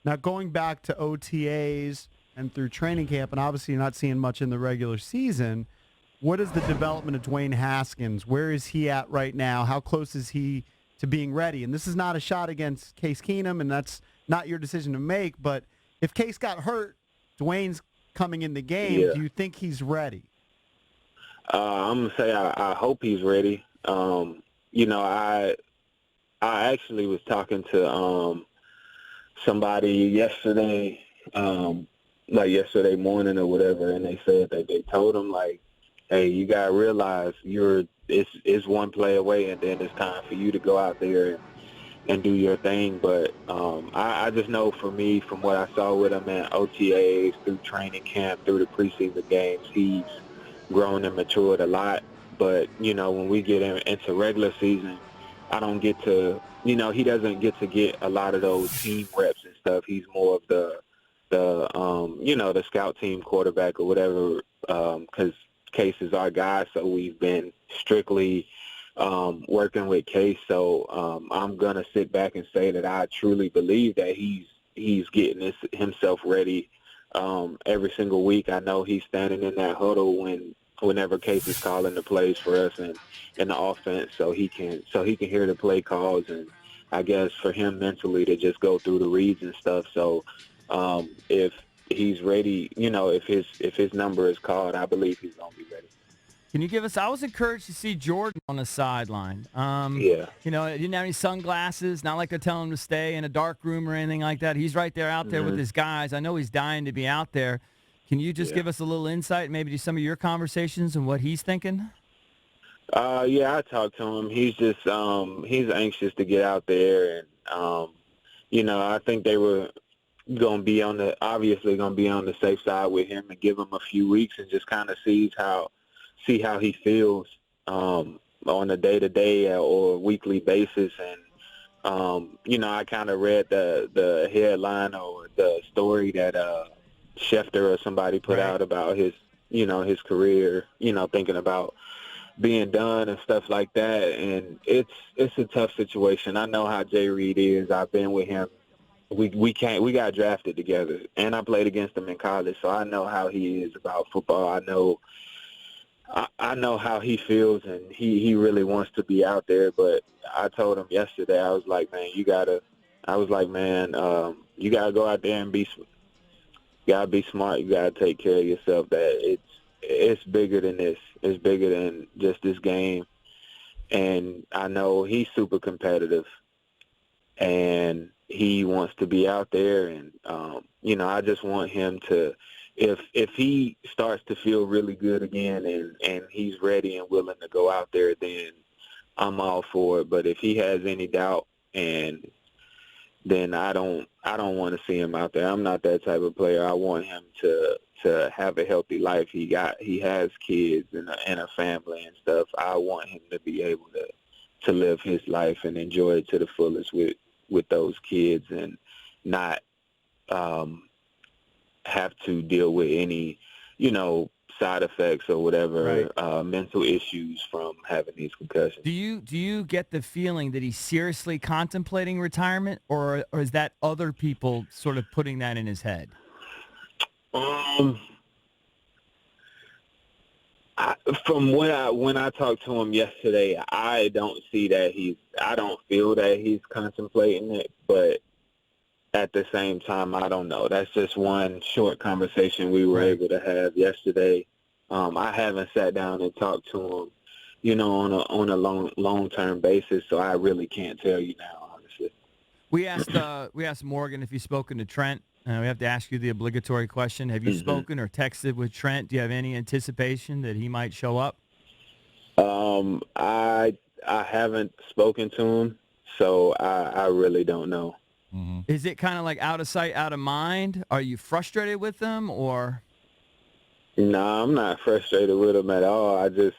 Now, going back to OTAs and through training camp, and obviously you're not seeing much in the regular season, what is the development of Dwayne Haskins? Where is he at right now? How close is he to being ready? And this is not a shot against Case Keenum, and that's not your decision to make, but if Case got hurt, Dwayne's coming in the game. Yeah. Do you think he's ready? I'm going to say I hope he's ready. I actually was talking to somebody yesterday, like yesterday morning or whatever, and they said that they told him, like, hey, you got to realize it's one play away, and then it's time for you to go out there and do your thing. But I just know for me, from what I saw with him at OTAs, through training camp, through the preseason games, he's grown and matured a lot. But, when we get into regular season, I don't get to, he doesn't get to get a lot of those team reps and stuff. He's more of the scout team quarterback or whatever, because Case is our guy, so we've been strictly working with Case. So I'm going to sit back and say that I truly believe that he's getting himself ready every single week. I know he's standing in that huddle whenever Case is calling the plays for us and in the offense, so he can hear the play calls, and I guess for him mentally to just go through the reads and stuff. So if he's ready, if his number is called, I believe he's going to be ready. Can you give us – I was encouraged to see Jordan on the sideline. Yeah. He didn't have any sunglasses, not like they're telling him to stay in a dark room or anything like that. He's right there out there with his guys. I know he's dying to be out there. Can you just give us a little insight, maybe to some of your conversations and what he's thinking? I talked to him. He's just he's anxious to get out there, and I think they were going to be on the safe side with him and give him a few weeks and just kind of see how he feels on a day-to-day or weekly basis. And I kind of read the headline or the story that Schefter or somebody put out about his career, thinking about being done and stuff like that. And it's a tough situation. I know how Jay Reed is. I've been with him. We got drafted together, and I played against him in college, so I know how he is about football. I know how he feels, and he really wants to be out there. But I told him yesterday, I was like, man, you gotta go out there and be smart. You gotta take care of yourself. That it's bigger than this. It's bigger than just this game. And I know he's super competitive, and he wants to be out there. And I just want him to, if he starts to feel really good again and he's ready and willing to go out there, then I'm all for it. But if he has any doubt, and then I don't want to see him out there. I'm not that type of player. I want him to have a healthy life. He has kids and a family and stuff. I want him to be able to live his life and enjoy it to the fullest with those kids, and not have to deal with any, side effects or whatever, mental issues from having these concussions. Do you get the feeling that he's seriously contemplating retirement, or is that other people sort of putting that in his head? From when I talked to him yesterday, I don't feel that he's contemplating it, but at the same time, I don't know. That's just one short conversation we were able to have yesterday. I haven't sat down and talked to him, on a long-term basis, so I really can't tell you now, honestly. We asked Morgan if he's spoken to Trent. We have to ask you the obligatory question. Have you spoken or texted with Trent? Do you have any anticipation that he might show up? I haven't spoken to him, so I really don't know. Mm-hmm. Is it kind of like out of sight, out of mind? Are you frustrated with him, or? No, I'm not frustrated with him at all. I just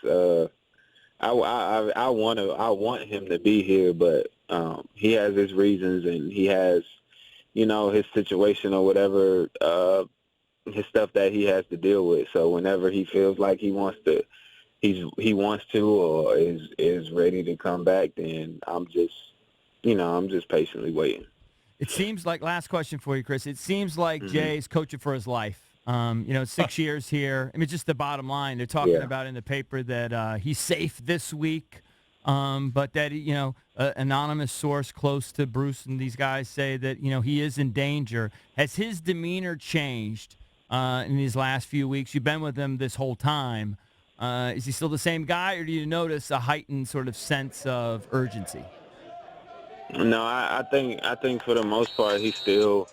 I want him to be here, but he has his reasons, and he has, his situation or whatever, his stuff that he has to deal with. So whenever he feels like he wants to or is ready to come back, then I'm just patiently waiting. It seems like, last question for you, Chris, it seems like Jay's coaching for his life. 6 years here. I mean, just the bottom line. They're talking about in the paper that he's safe this week, but that, an anonymous source close to Bruce and these guys say that, he is in danger. Has his demeanor changed in these last few weeks? You've been with him this whole time. Is he still the same guy, or do you notice a heightened sort of sense of urgency? No, I think for the most part he's still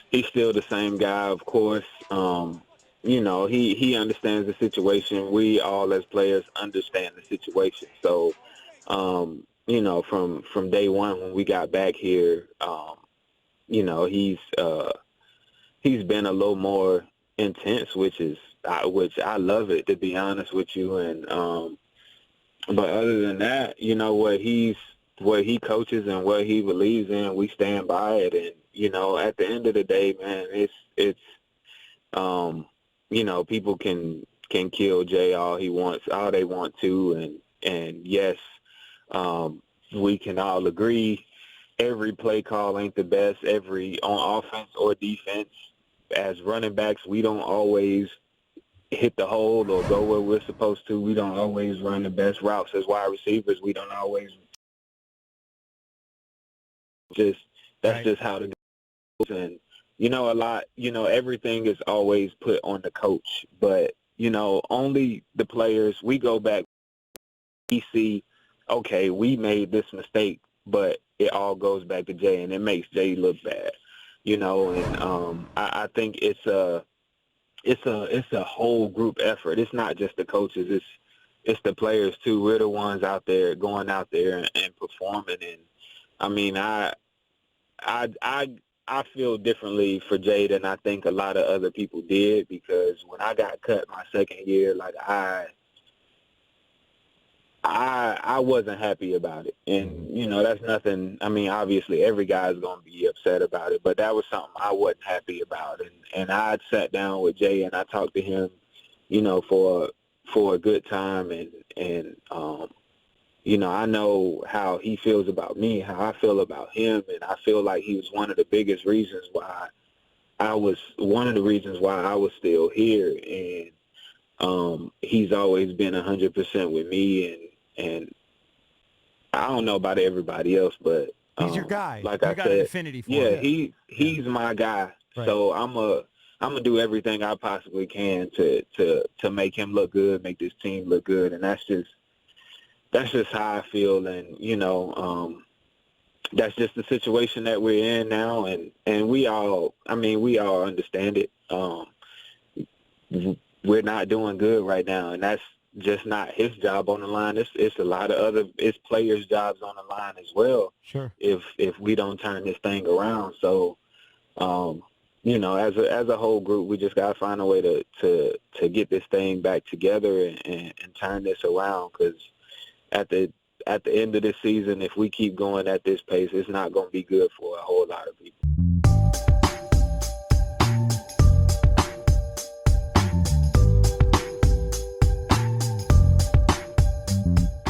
he's still the same guy. Of course, he understands the situation. We all as players understand the situation. So, from day one when we got back here, he's been a little more intense, which I love it, to be honest with you. And but other than that, what he coaches and what he believes in, we stand by it. And, at the end of the day, man, it's people can kill Jay all they want to. And yes, we can all agree every play call ain't the best, on offense or defense. As running backs, we don't always hit the hole or go where we're supposed to. We don't always run the best routes. As wide receivers, we don't always that's just how it goes. And everything is always put on the coach, but only the players. We go back, we see, okay, we made this mistake, but it all goes back to Jay, and it makes Jay look bad. And I think it's a whole group effort. It's not just the coaches, it's the players too. We're the ones going out there and performing. And I mean, I feel differently for Jay than I think a lot of other people did, because when I got cut my second year, like I wasn't happy about it. And, that's nothing. I mean, obviously every guy's going to be upset about it, but that was something I wasn't happy about. And I sat down with Jay and I talked to him, for a good time. And I know how he feels about me, how I feel about him. And I feel like he was one of the biggest reasons why I was still here. And he's always been 100% with me. And I don't know about everybody else, but he's your guy. Like You I got said, an affinity for him. he's my guy. Right. So I'm gonna do everything I possibly can to make him look good, make this team look good, and that's just how I feel. And that's just the situation that we're in now, and we all understand it. We're not doing good right now, and that's just not his job on the line. It's a lot of it's players' jobs on the line as well. Sure. If we don't turn this thing around, so as a whole group, we just gotta find a way to get this thing back together and turn this around. Because at the end of this season, if we keep going at this pace, it's not going to be good for a whole lot of people.